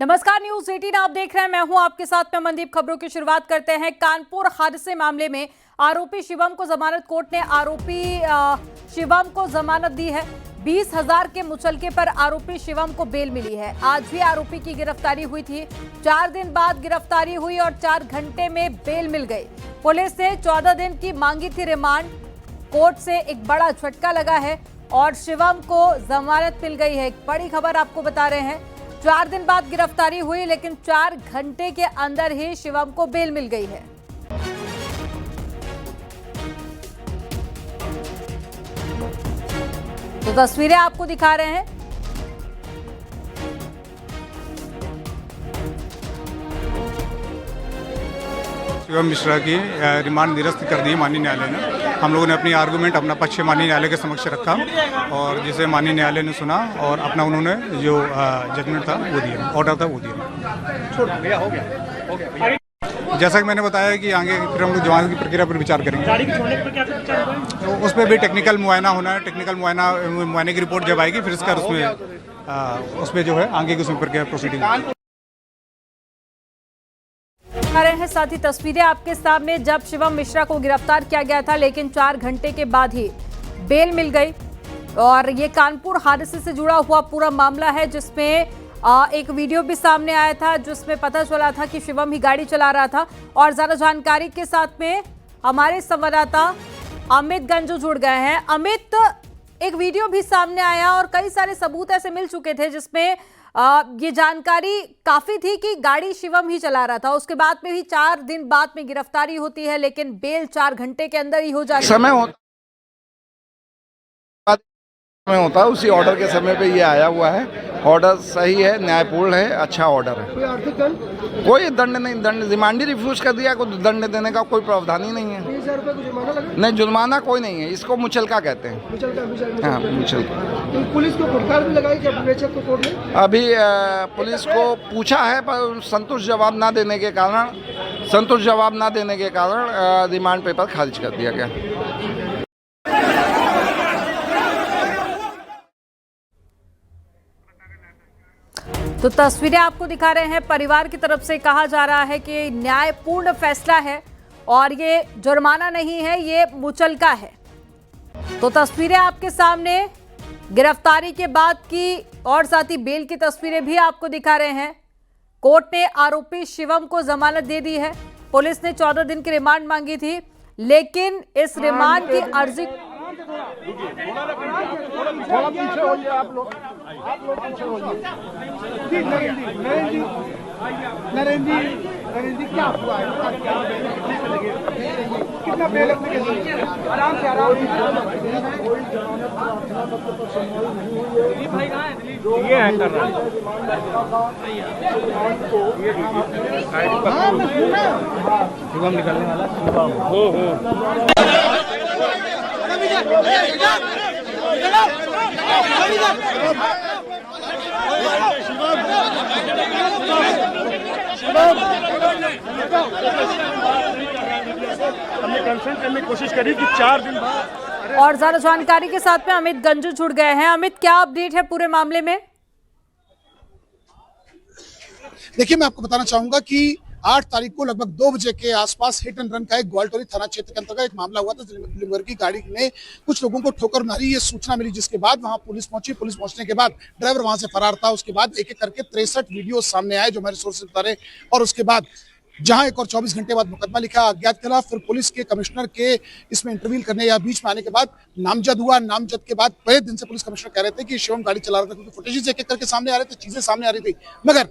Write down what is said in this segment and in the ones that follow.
नमस्कार, न्यूज 18 आप देख रहे हैं। मैं हूं आपके साथ में मनदीप। खबरों की शुरुआत करते हैं। कानपुर हादसे मामले में आरोपी शिवम को जमानत कोर्ट ने शिवम को जमानत दी है। 20,000 के मुचलके पर आरोपी शिवम को बेल मिली है। आज भी आरोपी की गिरफ्तारी हुई थी। 4 दिन बाद गिरफ्तारी हुई और 4 घंटे में बेल मिल गई। पुलिस ने 14 दिन की मांगी थी रिमांड। कोर्ट से एक बड़ा झटका लगा है और शिवम को जमानत मिल गई है। एक बड़ी खबर आपको बता रहे हैं। 4 दिन बाद गिरफ्तारी हुई, लेकिन 4 घंटे के अंदर ही शिवम को बेल मिल गई है। तो तस्वीरें आपको दिखा रहे हैं। शिवम मिश्रा की रिमांड निरस्त कर दी माननीय न्यायालय ने। हम लोगों ने अपनी आर्गूमेंट, अपना पक्ष माननीय न्यायालय के समक्ष रखा और जिसे माननीय न्यायालय ने सुना और अपना उन्होंने जो जजमेंट था वो दिया, ऑर्डर था वो दिया। जैसा कि मैंने बताया कि आगे फिर हम लोग जमानत की प्रक्रिया पर विचार करेंगे। गाड़ी के छोड़ने पर क्या विचार होगा? तो उस पर भी टेक्निकल मुआयना होना है। टेक्निकल मुआयने की रिपोर्ट जब आएगी फिर इसका उसमें जो है आगे की उसमें प्रक्रिया प्रोसीडिंग रहे हैं। साथ ही तस्वीरें आपके सामने। जब शिवम मिश्रा को गिरफ्तार किया गया था, लेकिन 4 घंटे के बाद ही बेल मिल गई। और ये कानपुर हादसे से जुड़ा हुआ पूरा मामला है, जिसमें एक वीडियो भी सामने आया था जिसमें पता चला था कि शिवम ही गाड़ी चला रहा था। और ज्यादा जानकारी के साथ में हमारे संवाददाता अमित गंजू जुड़ गए हैं। अमित, एक वीडियो भी सामने आया और कई सारे सबूत ऐसे मिल चुके थे जिसमें ये जानकारी काफी थी कि गाड़ी शिवम ही चला रहा था। उसके बाद में भी 4 दिन बाद में गिरफ्तारी होती है, लेकिन बेल 4 घंटे के अंदर ही हो जाती है। समय होता है उसी ऑर्डर के समय पे ये आया हुआ है। ऑर्डर सही है, न्यायपूर्ण है, अच्छा ऑर्डर है। कोई दंड नहीं, दंड रिमांड रिफ्यूज कर दिया, कोई दंड देने का कोई प्रावधान ही नहीं है। 30,000 रुपये को जुर्माना लगा? नहीं, जुर्माना कोई नहीं है, इसको मुचलका कहते हैं। मुचलका हाँ, मुचलका। तो पुलिस को फटकार भी लगाई क्या विवेचक को कोर्ट ने? अभी पुलिस को पूछा है पर संतुष्ट जवाब ना देने के कारण रिमांड पेपर खारिज कर दिया गया। तो तस्वीरें आपको दिखा रहे हैं। परिवार की तरफ से कहा जा रहा है कि न्यायपूर्ण फैसला है और ये जुर्माना नहीं है, ये मुचलका है। तो तस्वीरें आपके सामने गिरफ्तारी के बाद की और साथ ही बेल की तस्वीरें भी आपको दिखा रहे हैं। कोर्ट ने आरोपी शिवम को जमानत दे दी है। पुलिस ने 14 दिन की रिमांड मांगी थी, लेकिन इस रिमांड की अर्जी थोड़ा पीछे हो जाए आप लोग पीछे हो जाए। नरेंद्र जी क्या हुआ है? कितना बेल आराम से ये है कर रहा शिवम निकलने वाला। हमने कंसल्ट करने की कोशिश करी कि 4 दिन बाद। और ज्यादा जानकारी के साथ में अमित गंजू जुड़ गए हैं। अमित, क्या अपडेट है पूरे मामले में? देखिए, मैं आपको बताना चाहूंगा कि 8 तारीख को लगभग 2 बजे के आसपास हिट एंड रन का एक ग्वालटोरी थाना क्षेत्र के अंतर्गत एक मामला हुआ था। लिमगर की गाड़ी ने कुछ लोगों को ठोकर मारी, ये सूचना मिली, जिसके बाद वहां पुलिस पहुंची। पुलिस पहुंचने के बाद ड्राइवर वहां से फरार था। उसके बाद एक एक करके 63 वीडियो सामने आए जो हमारे सोर्स से बता रहे। और उसके बाद जहां एक और 24 घंटे बाद मुकदमा लिखा अज्ञात के खिलाफ, फिर पुलिस के कमिश्नर के इसमें इंटरव्यू करने या बीच में आने के बाद नामजद हुआ। नामजद के बाद पहले दिन से पुलिस कमिश्नर कह रहे थे कि शिवम गाड़ी चला रहा था, क्योंकि फुटेजेस एक एक करके सामने आ रहे थे, चीजें सामने आ रही थी। मगर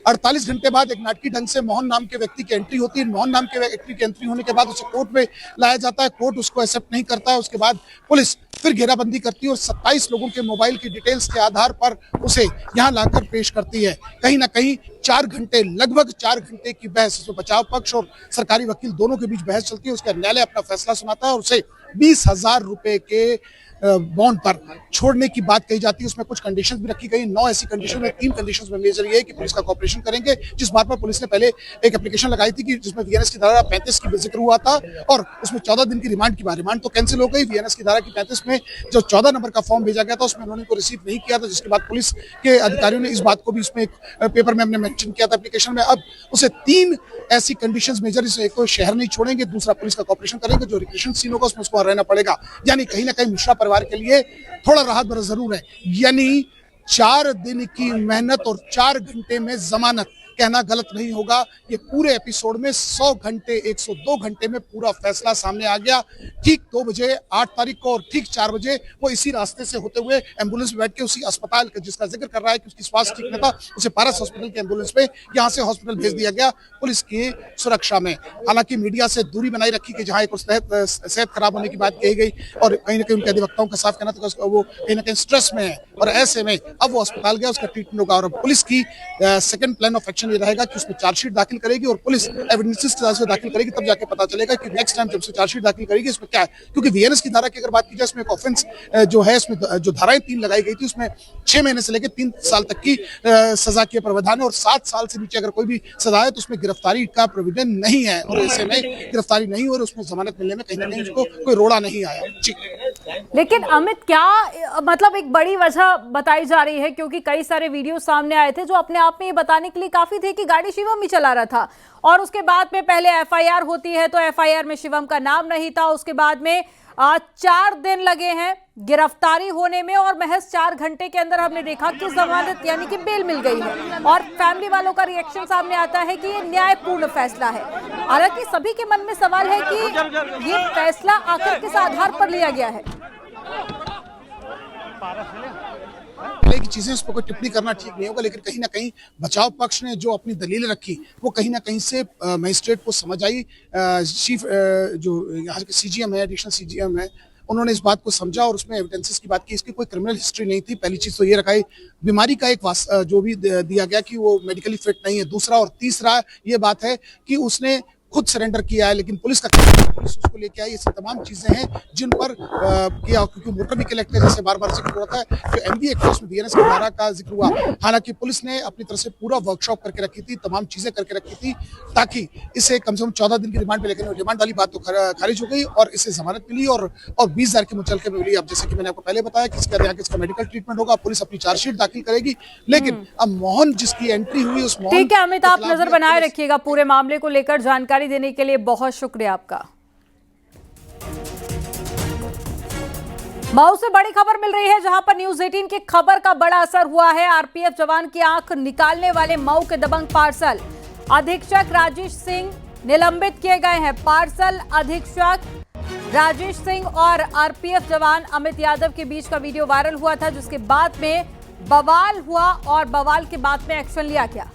48 घंटे बाद एक नाटकीय ढंग से मोहन नाम के व्यक्ति की एंट्री होती है। मोहन नाम के व्यक्ति की एंट्री होने के बाद उसे कोर्ट में लाया जाता है। कोर्ट उसको एक्सेप्ट नहीं करता है। उसके बाद पुलिस फिर घेराबंदी करती है और 27 लोगों के मोबाइल की डिटेल्स के आधार पर उसे यहाँ लाकर पेश करती है। कहीं ना कहीं 4 घंटे, लगभग 4 घंटे की बहस, उसमें बचाव पक्ष और सरकारी वकील दोनों के बीच बहस चलती है। उसका न्यायालय अपना फैसला सुनाता है और उसे 20,000 रुपए के बॉन्ड पर छोड़ने की बात कही जाती है। उसमें कुछ कंडीशंस भी रखी गई, 9 ऐसी कंडीशन में 3 कंडीशंस में मेजर ये है कि पुलिस का कॉपरेशन करेंगे, जिस बात पर पुलिस ने पहले एक एप्लीकेशन लगाई थी कि जिसमें वीएनएस की धारा 35 की जिक्र हुआ था और उसमें 14 दिन की रिमांड की बात, रिमांड तो कैंसिल हो गई। वीएनएस की धारा की 35 में जो 14 नंबर का फॉर्म भेजा गया था उसमें उन्होंने को रिसीव नहीं किया था, जिसके बाद पुलिस के अधिकारियों ने इस बात को भी उसमें एक पेपर में हमने मेंशन किया था एप्लीकेशन में। अब उसे 3 ऐसी कंडीशंस मेजर, एक तो शहर नहीं छोड़ेंगे, दूसरा पुलिस का कॉपरेशन करेंगे, जो रिक्रेशन सीन होगा उसमें उसको रहना पड़ेगा। यानी कहीं ना कहीं मिश्रा परिवार के लिए थोड़ा राहत भरा जरूर है। यानी 4 दिन की मेहनत और 4 घंटे में जमानत, कहना गलत नहीं होगा। ये पूरे एपिसोड में 100 घंटे 102 घंटे में पूरा फैसला सामने आ गया। ठीक 2 बजे 8 तारीख को और ठीक 4 बजे वो इसी रास्ते से होते हुए एम्बुलेंस में बैठ के उसी अस्पताल का जिसका जिक्र कर रहा है कि उसकी स्वास्थ्य ठीक नहीं था, उसे पारस हॉस्पिटल के एम्बुलेंस पे यहाँ से हॉस्पिटल भेज दिया गया पुलिस की सुरक्षा में। हालांकि मीडिया से दूरी बनाई रखी कि जहाँ एक सेहत खराब होने की बात कही गई और कहीं ना कहीं उनके अधिवक्ताओं का साफ कहना था वो कहीं ना कहीं स्ट्रेस में है और ऐसे में अब वो अस्पताल गया, उसका ट्रीटमेंट होगा। और पुलिस की सेकंड प्लान ऑफ एक्शन ये रहेगा कि उसमें चार्जशीट दाखिल करेगी और पुलिस एविडेंसेस के साथ दाखिल करेगी, तब जाके पता चलेगा कि नेक्स्ट टाइम जब से चार्जशीट दाखिल करेगी इसमें क्या है। क्योंकि वीएनएस की धारा की अगर बात की जाए, इसमें एक ऑफेंस जो है, इसमें जो धाराएं 3 लगाई गई थी उसमें 6 महीने से लेकर 3 साल तक की सजा के प्रावधान है और 7 साल से नीचे अगर कोई भी सजा है तो उसमें गिरफ्तारी का प्रोविजन नहीं है और ऐसे में गिरफ्तारी नहीं हो और उसमें जमानत मिलने में कहीं ना कहीं उसको कोई रोड़ा नहीं आया। जी, लेकिन अमित, क्या मतलब एक बड़ी वजह बताई जा रही है, क्योंकि कई सारे वीडियो सामने आए थे जो अपने आप में ये बताने के लिए काफी थे कि गाड़ी शिवम ही चला रहा था और उसके बाद में पहले एफआईआर होती है तो एफआईआर में शिवम का नाम नहीं था। उसके बाद में 4 दिन लगे हैं गिरफ्तारी होने में और महज 4 घंटे के अंदर हमने देखा कि जमानत यानी कि बेल मिल गई है और फैमिली वालों का रिएक्शन सामने आता है कि ये न्यायपूर्ण फैसला है। हालांकि सभी के मन में सवाल है कि ये फैसला आखिर किस आधार पर लिया गया है। की चीजें उस पर कोई टिप्पणी करना ठीक नहीं होगा, लेकिन कहीं ना कहीं बचाव पक्ष ने जो अपनी दलीलें रखी वो कहीं ना कहीं से मजिस्ट्रेट को समझ आई। चीफ जो यहाँ के सीजीएम है, एडिशनल सीजीएम है, उन्होंने इस बात को समझा और उसमें एविडेंसेस की बात की। इसकी कोई क्रिमिनल हिस्ट्री नहीं थी, पहली चीज तो ये रखाई। बीमारी का एक जो भी दिया गया कि वो मेडिकली फिट नहीं है, दूसरा और तीसरा ये बात है कि उसने खुद सरेंडर किया है, लेकिन पुलिस पुलिस उसको लेके आई। ये तमाम चीजें हैं जिन पर किया, क्योंकि मोटर व्हीकल एक्ट जैसे बार बार जिक्र होता है, जो एमवी एक्ट है उसमें वीएनएस की धारा का जिक्र हुआ। हालांकि पुलिस ने अपनी तरफ से पूरा वर्कशॉप करके रखी थी, तमाम चीजें करके रखी थी ताकि इसे कम से कम 14 दिन की रिमांड पे, लेकिन रिमांड वाली बात तो खारिज हो गई और इसे जमानत मिली और 20,000 के मुचलके में मिली। अब जैसे कि मैंने आपको पहले बताया कि इसका मेडिकल ट्रीटमेंट होगा, पुलिस अपनी चार्जशीट दाखिल करेगी, लेकिन अब मोहन जिसकी एंट्री हुई उस मोहन। ठीक है अमित, आप नजर बनाए रखिएगा पूरे मामले को लेकर। जानकारी देने के लिए बहुत शुक्रिया आपका। मऊ से बड़ी खबर मिल रही है, जहां पर न्यूज 18 की खबर का बड़ा असर हुआ है। आरपीएफ जवान की आंख निकालने वाले मऊ के दबंग पार्सल अधीक्षक राजेश सिंह निलंबित किए गए हैं। पार्सल अधीक्षक राजेश सिंह और आरपीएफ जवान अमित यादव के बीच का वीडियो वायरल हुआ था, जिसके बाद में बवाल हुआ और बवाल के बाद में एक्शन लिया गया।